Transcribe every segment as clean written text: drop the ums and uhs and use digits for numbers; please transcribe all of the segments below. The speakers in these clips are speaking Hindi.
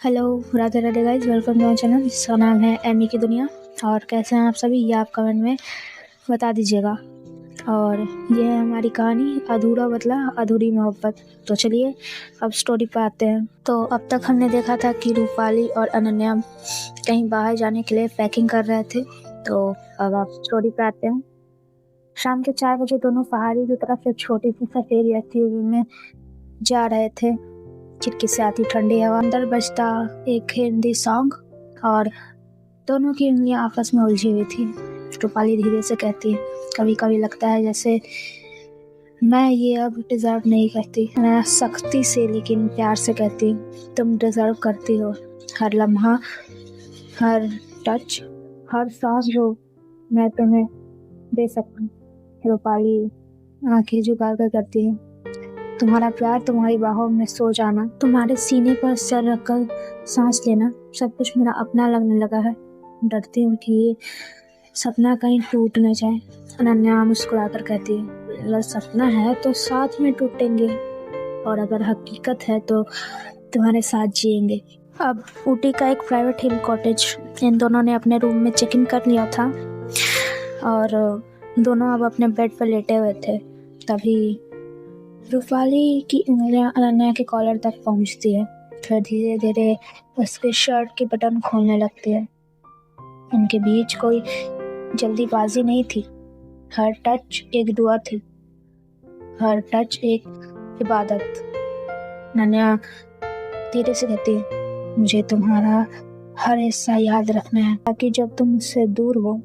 Hello, Radhe Radhe guys, welcome to my channel जिसका नाम है एमी की दुनिया। और कैसे हैं आप सभी, ये आप कमेंट में बता दीजिएगा। और ये है हमारी कहानी अधूरा बदला अधूरी मोहब्बत। तो चलिए अब स्टोरी पे आते हैं। तो अब तक हमने देखा था कि रूपाली और अनन्या कहीं बाहर जाने के लिए पैकिंग कर रहे थे। तो अब आप स्टोरी पे आते हैं। शाम के 4 बजे दोनों पहाड़ी की तरफ एक छोटी सी सफेद एसयूवी में जा रहे थे। खिड़की से आती ठंडी हवा, अंदर बजता एक हिंदी सॉन्ग और दोनों की उंगलियां आपस में उलझी हुई थी। रूपाली धीरे से कहती है, कभी कभी लगता है जैसे मैं ये अब डिजर्व नहीं करती। मैं सख्ती से लेकिन प्यार से कहती, तुम डिजर्व करती हो हर लम्हा, हर टच, हर सांस जो मैं तुम्हें दे सकूं। रूपाली आंखें झुका कर करती है, तुम्हारा प्यार तुम्हारी बाहों में सो जाना, तुम्हारे सीने पर सर रखकर सांस लेना, सब कुछ मेरा अपना लगने लगा है। डरती हूँ कि ये सपना कहीं टूट न जाए। अनन्या मुस्कुरा कर कहती है, अगर सपना है तो साथ में टूटेंगे, और अगर हकीकत है तो तुम्हारे साथ जिएंगे। अब ऊटी का एक प्राइवेट हिल कॉटेज इन दोनों ने अपने रूम में चेक इन कर लिया था और दोनों अब अपने बेड पर लेटे हुए थे। तभी रूपाली की उंगलियां अनन्या के कॉलर तक पहुंचती है, फिर धीरे धीरे उसके शर्ट के बटन खोलने लगती है। उनके बीच कोई जल्दीबाजी नहीं थी, हर टच एक दुआ थी, हर टच एक इबादत। अनन्या धीरे से कहती है, मुझे तुम्हारा हर हिस्सा याद रखना है, ताकि जब तुम मुझसे दूर हो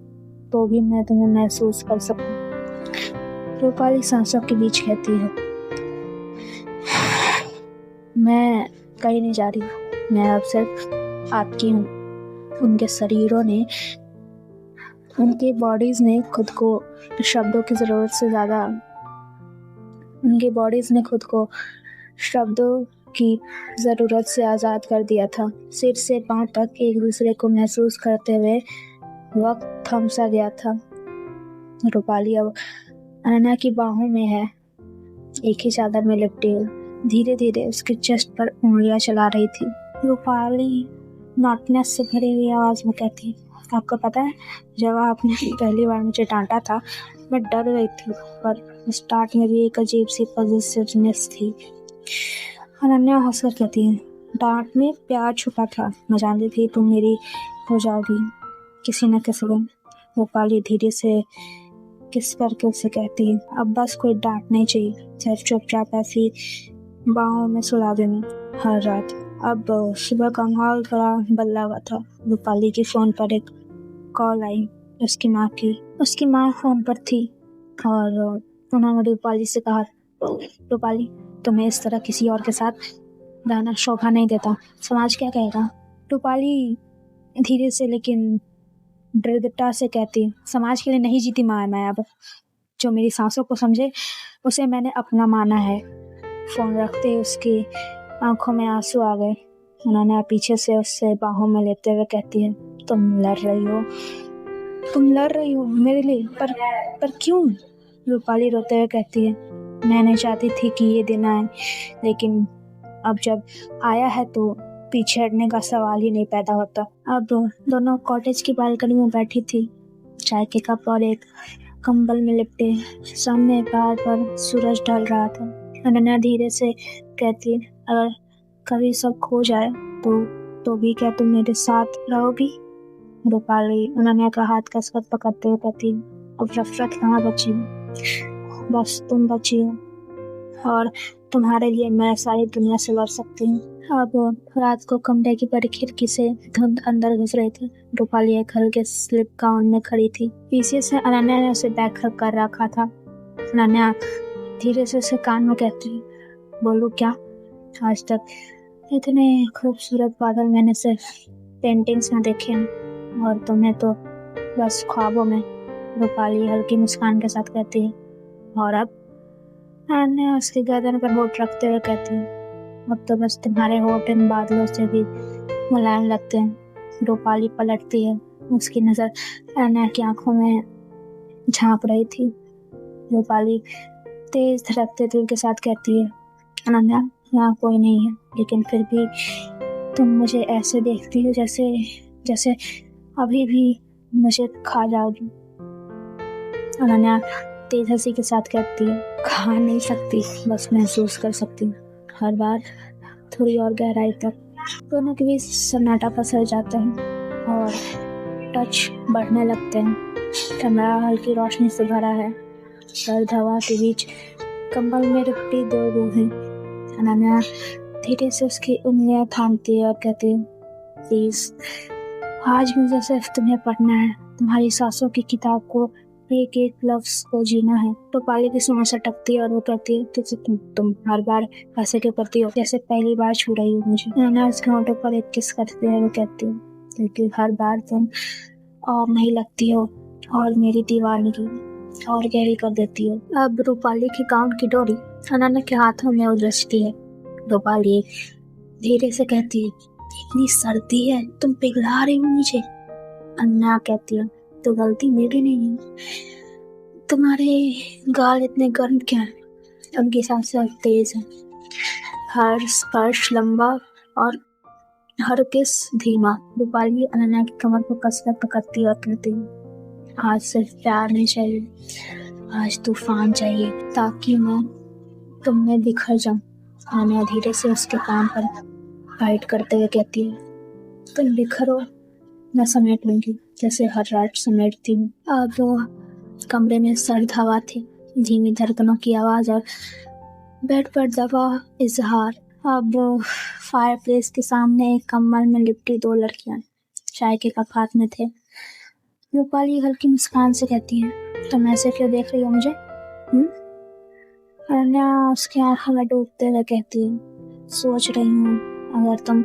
तो भी मैं तुम्हें महसूस कर सकूं। रूपाली सांसों के बीच कहती है, मैं कहीं नहीं जा रही, मैं अब सिर्फ आपकी हूँ। उनके शरीरों ने, उनकी बॉडीज ने खुद को शब्दों की ज़रूरत से ज़्यादा, उनकी बॉडीज ने खुद को शब्दों की ज़रूरत से आज़ाद कर दिया था। सिर से पांव तक एक दूसरे को महसूस करते हुए वक्त थम सा गया था। रूपाली अब अनन्या की बाहों में है, एक ही चादर में लिपटी हुई, धीरे धीरे उसके चेस्ट पर उंगलियां चला रही थी। रूपाली नॉटनेस से भरी हुई आवाज में कहती, आपको पता है, जब आपने पहली बार मुझे डांटा था मैं डर गई थी, पर स्टार्ट में भी एक अजीब सी पॉजिटिवनेस थी। अनन्या हंसकर कहती है, डांट में प्यार छुपा था, मैं जानती थी तुम मेरी हो जाओगी किसी न किसी दिन। रूपाली धीरे से किस करके उसे कहती है, अब बस कोई डांट नहीं चाहिए, सिर्फ चुपचाप ऐसी बाहों में सुला देना हर रात। अब सुबह का माहौल थोड़ा बदला हुआ था। रूपाली के फोन पर एक कॉल आई, उसकी माँ की। उसकी माँ फोन पर थी और उन्होंने रूपाली से कहा, रूपाली तुम्हें इस तरह किसी और के साथ रहना शोभा नहीं देता, समाज क्या कहेगा। रूपाली धीरे से लेकिन दृढ़ता से कहती, समाज के लिए नहीं जीती माँ मैं अब, जो मेरी सांसों को समझे उसे मैंने अपना माना है। फोन रखते ही उसकी आंखों में आंसू आ गए। उन्होंने पीछे से उससे बाहों में लेते हुए कहती है, तुम लड़ रही हो मेरे लिए, पर क्यों। रूपाली रोते हुए कहती है, मैं नहीं चाहती थी कि ये दिन आए, लेकिन अब जब आया है तो पीछे हटने का सवाल ही नहीं पैदा होता। अब दोनों कॉटेज की बालकनी में बैठी थी, चाय के कप और एक कंबल में लिपटे। सामने पहाड़ पर सूरज ढल रहा था। अनन्या धीरे से कहती, अगर कभी सब खो जाए तो भी क्या तुम मेरे साथ रहोगी। रूपाली अनन्या का हाथ कसकर पकड़ते हुए कहती, अब नफरत कहाँ बची, बस तुम बची हो, और तुम्हारे लिए मैं सारी दुनिया से लड़ सकती हूँ। अब रात को कमरे की बड़ी खिड़की से धुंध अंदर घुस रही थी। रूपाली एक हल्के स्लिप गाउन में खड़ी थी, पीछे से अनन्या ने उसे बैक कर रखा था। अनन्या धीरे से उसे कान में कहती, बोलूं क्या, आज तक इतने खूबसूरत बादल मैंने सिर्फ पेंटिंग्स में देखे हैं, और तुम्हें तो बस ख्वाबों में। रूपाली हल्की मुस्कान के साथ कहती है, और अब। अनन्या उसकी गर्दन पर होठ रखते हुए कहती है, अब तो बस तुम्हारे होठ इन बादलों से भी मुलायम लगते हैं। रूपाली पलटती है, उसकी नज़र अनन्या की आंखों में झांक रही थी। रूपाली तेज धड़कते दिल के साथ कहती है, अनन्या यहाँ कोई नहीं है, लेकिन फिर भी तुम मुझे ऐसे देखती हो जैसे जैसे अभी भी मुझे खा जाओगी। अनन्या तेज हंसी के साथ कहती है, खा नहीं सकती, बस महसूस कर सकती हूँ, हर बार थोड़ी और गहराई तक। दोनों के बीच सन्नाटा पसर जाता है और टच बढ़ने लगते हैं। कमरा हल्की रोशनी से भरा है, सर्द हवा के बीच कंबल में लिपटी दो रूहें। अनन्या धीरे से उसकी उंगलियां थामती है और कहती है, प्लीज आज मुझे सिर्फ तुम्हें पढ़ना है, तुम्हारी सांसों की किताब को एक एक लफ्ज को जीना है। तो पाली की सुनो से टकती है और वो कहती है, तुम हर बार ऐसे क्यों करती हो, जैसे पहली बार छू रही हो मुझे। अनन्या उसके होंठों पर एक किस करती है, वो कहती है, क्योंकि हर बार तुम और नहीं लगती हो और मेरी दीवानगी और गहरी कर देती हो। अब रूपाली की गाउन की डोरी अनन्या के हाथों में उलझती है। रूपाली धीरे से कहती है, इतनी सर्दी है, तुम पिघला रही हो मुझे। अनन्या कहती है, तो गलती मेरी नहीं है, तुम्हारे गाल इतने गर्म क्या है। उनकी सांसें तेज है, हर स्पर्श लंबा और हर किस धीमा। रूपाली अनन्या की कमर को कसकर पकड़ती और कहती है, आज सिर्फ प्यार नहीं चाहिए, आज तूफान चाहिए, ताकि मैं तुम में बिखर जाऊं। अनन्या धीरे से उसके कान पर बाइट करते हुए कहती है, तुम बिखरो, मैं समेट लूंगी, जैसे हर रात समेटती हूँ। अब वो कमरे में सर्द हवा थी, धीमी धड़कनों की आवाज और बेड पर दबा इजहार। अब फायरप्लेस के सामने एक कंबल में लिपटी दो लड़कियां चाय के कप हाथ में थे। रूपाली हल्की मुस्कान से कहती है, तुम ऐसे क्यों देख रही हो मुझे? अनन्या उसकी आंखों में डूबते हुए कहती है, सोच रही हूँ अगर तुम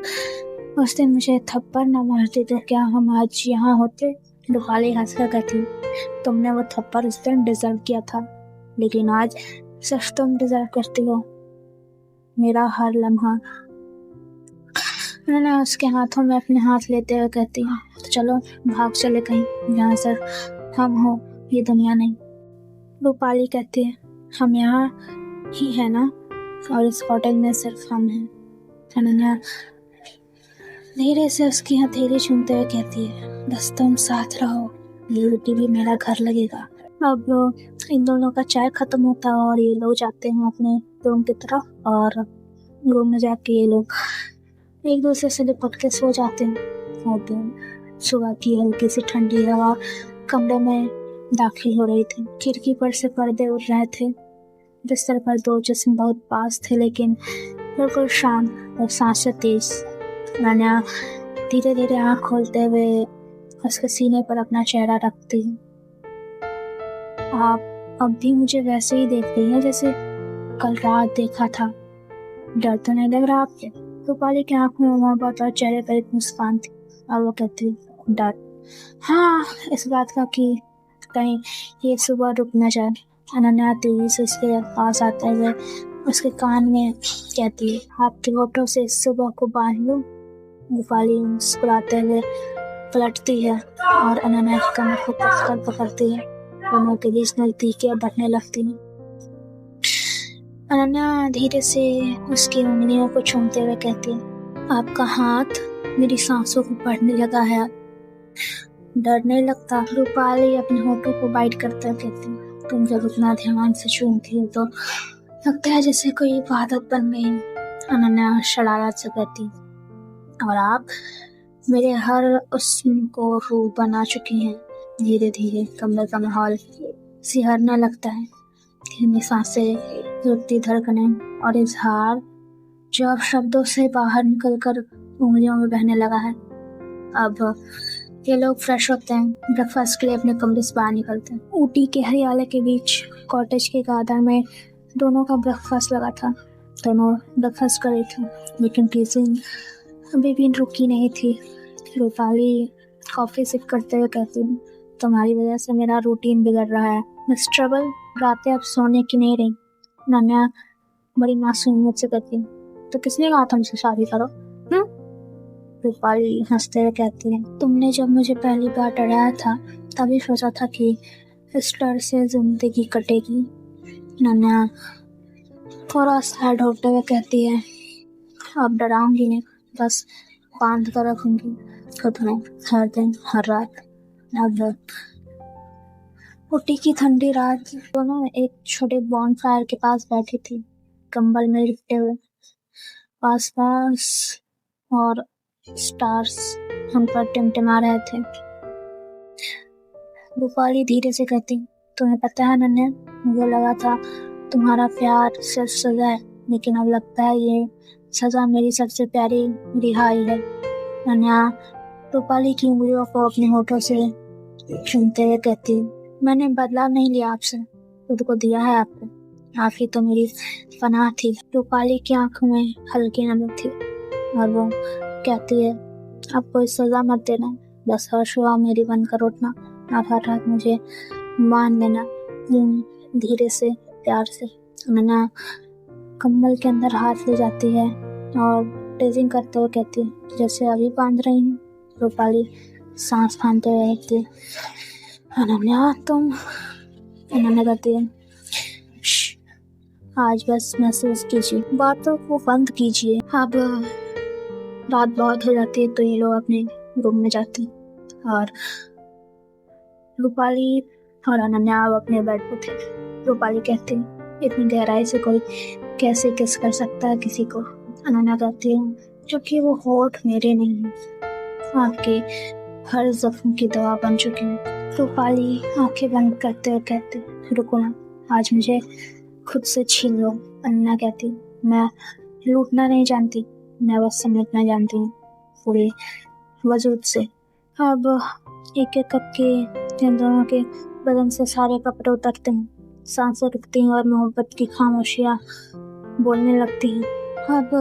उस दिन मुझे थप्पड़ न मारती तो क्या हम आज यहाँ होते? रूपाली हंसकर कहती, तुमने वो थप्पड़ उस दिन डिजर्व किया था, लेकिन आज सिर्फ तुम डिजर्व करती हो मेरा हर लम्हा। मैंने उसके हाथों में अपने हाथ लेते हुए कहती है, तो चलो भाग चले कहीं जहाँ सिर्फ हम हो, ये दुनिया नहीं। रूपाली कहती है, हम यहाँ ही है ना, और इस होटल में सिर्फ हम हैं। अनन्या धीरे से उसकी हथेली छूते हुए कहती है, बस तुम साथ रहो, ये रोटी भी मेरा घर लगेगा। अब इन दोनों का चाय खत्म होता है और ये लोग जाते हैं अपने रूम की तरफ और रूम में जाके ये लोग एक दूसरे से लिपट के सो जाते हैं। और सुबह की हल्की सी ठंडी हवा कमरे में दाखिल हो रही थी, खिड़की पर से पर्दे उड़ रहे थे, बिस्तर पर दो जिस्म बहुत पास थे लेकिन बिल्कुल शांत और सांसें तेज। अनन्या धीरे धीरे आँख खोलते हुए उसके सीने पर अपना चेहरा रखती है। आप अब भी मुझे वैसे ही देख रही हैं जैसे कल रात देखा था, डर तो नहीं लग रहा आपको? रूपाली की आंखों में मोहब्बत और चेहरे पर एक मुस्कान थी और वो कहती, डर? हाँ, इस बात का कि कहीं ये सुबह रुक न जाए। अनन्या तेजी से उसके पास आते हुए उसके कान में कहती है, आपके होठों से इस सुबह को बांध लूं। रूपाली मुस्कुराते हुए पलटती है और अनन्या की कमर को कसकर पकड़ती है। दोनों के बीच नजदीकियां बढ़ने लगती हैं। अनन्या धीरे से उसकी उंगलियों को छूते हुए कहती है, आपका हाथ मेरी सांसों को पढ़ने लगा है, डर नहीं लगता? रूपाली अपने होठों को बाइट करते हुए कहती है, तुम जब उतना ध्यान से छूती हो तो लगता है जैसे कोई इबादत बन गई। अनन्या शरारत से कहती, और आप मेरे हर उस्म को रूह बना चुकी हैं। धीरे धीरे कमरे का माहौल सिहरने लगता है, धीमी सांसें, रुकती धड़कनें और इजहार जो अब शब्दों से बाहर निकलकर उंगलियों में बहने लगा है। अब ये लोग फ्रेश होते हैं, ब्रेकफास्ट के लिए अपने कमरे से बाहर निकलते हैं। ऊटी के हरियाले के बीच कॉटेज के गार्डन में दोनों का ब्रेकफास्ट लगा था। दोनों ब्रेकफास्ट कर रही थी लेकिन टीजिंग अभी भी रुकी नहीं थी। रूपाली कॉफ़ी सिप करते हुए कहती, तुम्हारी वजह से मेरा रूटीन बिगड़ रहा है। मिस ट्रबल, रातें अब सोने की नहीं रही। अनन्या बड़ी मासूमियत से कहती, तो किसने कहा था मुझसे शादी करो? रूपाली हंसते हुए कहती है, तुमने जब मुझे पहली बार डराया था तभी सोचा था कि इस डर से जिंदगी कटेगी। अनन्या थोड़ा सैड होते हुए कहती है, अब डराऊंगी नहीं, बस बांध कर रखूंगी खुद में हर दिन हर रात। अब ऊटी की ठंडी रात दोनों एक छोटे बॉनफायर के पास बैठी थी, कंबल में लिपटे हुए। पास पास और स्टार्स हम पर टिमटिमा रहे थे। रूपाली धीरे से कहती, तुम्हें पता है नन्हे, मुझे लगा था तुम्हारा प्यार सिर्फ सजा है, लेकिन अब लगता है ये सजा मेरी सबसे प्यारी रिहाई है। नन्हा रूपाली की उंगलियों को अपने होठों से चूमते हुए कहती, मैंने बदला नहीं लिया आपसे, खुद को दिया है आपको। आप ही तो मेरी पनाह थी। रूपाली की आंखों में हल्की नमी थी और वो कहती है, अब कोई सजा मत देना, बस हर्ष हुआ मेरी बनकर उठना और हर रात मुझे मान देना धीरे से प्यार से। नन्हा कम्बल के अंदर हाथ ले जाती है और टेजिंग करते हुए कहती है, जैसे अभी बांध रही हूँ। रूपाली सांस फांते हुए कहती है, अनन्या तुम। अनन्या कहती है, आज बस महसूस कीजिए, बातों को बंद कीजिए। अब रात बहुत हो जाती है तो ये लोग अपने रूम में जाते हैं और रूपाली और अनन्या अब अपने बेड पर थे। रूपाली कहती है, इतनी गहराई से कोई कैसे किस कर सकता है किसी को। अनन्या कहती है, क्योंकि वो होठ मेरे नहीं है, आपके हर जख्म की दवा बन चुके हैं। रूपाली आंखें बंद करते हुए कहती, रुको ना, आज मुझे खुद से छीन लो। अनन्या कहती, मैं लूटना नहीं जानती, मैं बस समेटना जानती हूँ पूरे वजूद से। अब एक एक करके इन दोनों के बदन से सारे कपड़े उतरते हैं, सांसें रुकती हैं और मोहब्बत की खामोशियाँ बोलने लगती हैं। अब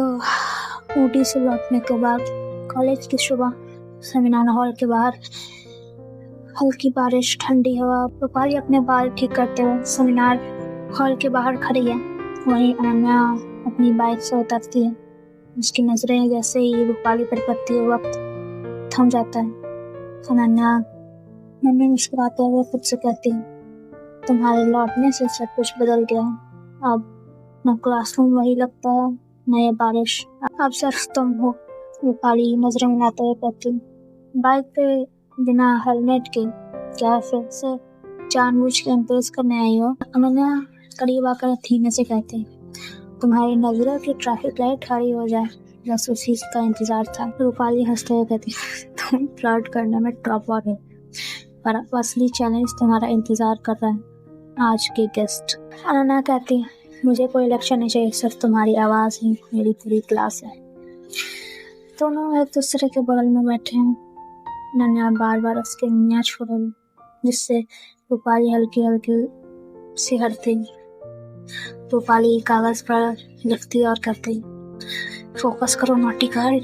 ऊटी से लौटने के बाद कॉलेज की सुबह, सेमिनार हॉल के बाहर हल्की बारिश, ठंडी हवा। रूपाली अपने बाल ठीक करते हुए सेमिनार हॉल के बाहर खड़ी है, वहीं अनन्या अपनी बाइक से उतरती है। उसकी नजरें जैसे ही रूपाली पर पड़ती है वक्त थम जाता है। अनन्या नन्ही मुस्कुराते हुए खुद से कहती है, तुम्हारे लौटने से सब कुछ बदल गया है। अब न क्लासरूम वही लगता है, न ये बारिश, अब सिर्फ तुम हो। रूपाली नजरें मिलाते हुए कहती, बाइक पे बिना हेलमेट के क्या फिर से जानबूझ के इम्प्रेस करने आई हो। अनन्या करीब आकर धीमे से कहती, तुम्हारी नजरों की ट्रैफिक लाइट खड़ी हो जाए, बस उसी का इंतजार था। रूपाली हंसते हुए कहती, तुम फ्लर्ट करने में टॉपर हो, पर असली चैलेंज तुम्हारा इंतजार कर रहा है, आज के गेस्ट। अनन्या कहती, मुझे कोई लेक्चर नहीं चाहिए, सिर्फ तुम्हारी आवाज़ ही मेरी पूरी क्लास है। दोनों एक दूसरे के बगल में बैठे हैं। अनन्या बार बार उसके उंगलियां छू रही, जिससे रूपाली हल्की हल्की सिहरती। रूपाली कागज पर लिखती और कहती, फोकस करो नोटी गर्ल।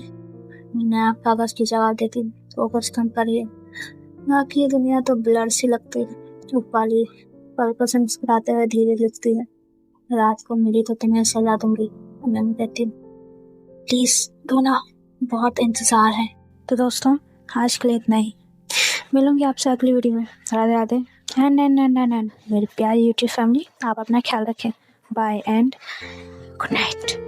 मैं कागज की जवाब देती, फोकस तुम करिए, बाकी दुनिया तो ब्लर सी लगती है। रूपाली पल से मुस्कुराते हुए धीरे लिखती है, रात को मिली तो तुम्हें सजा दूंगी। मैं कहती, प्लीज दो ना, बहुत इंतजार है। तो दोस्तों आज के लिए इतना ही, मिलूंगी आपसे अगली वीडियो में। राधे राधे। एंड मेरी प्यारी यूट्यूब फैमिली, आप अपना ख्याल रखें। Bye and good night.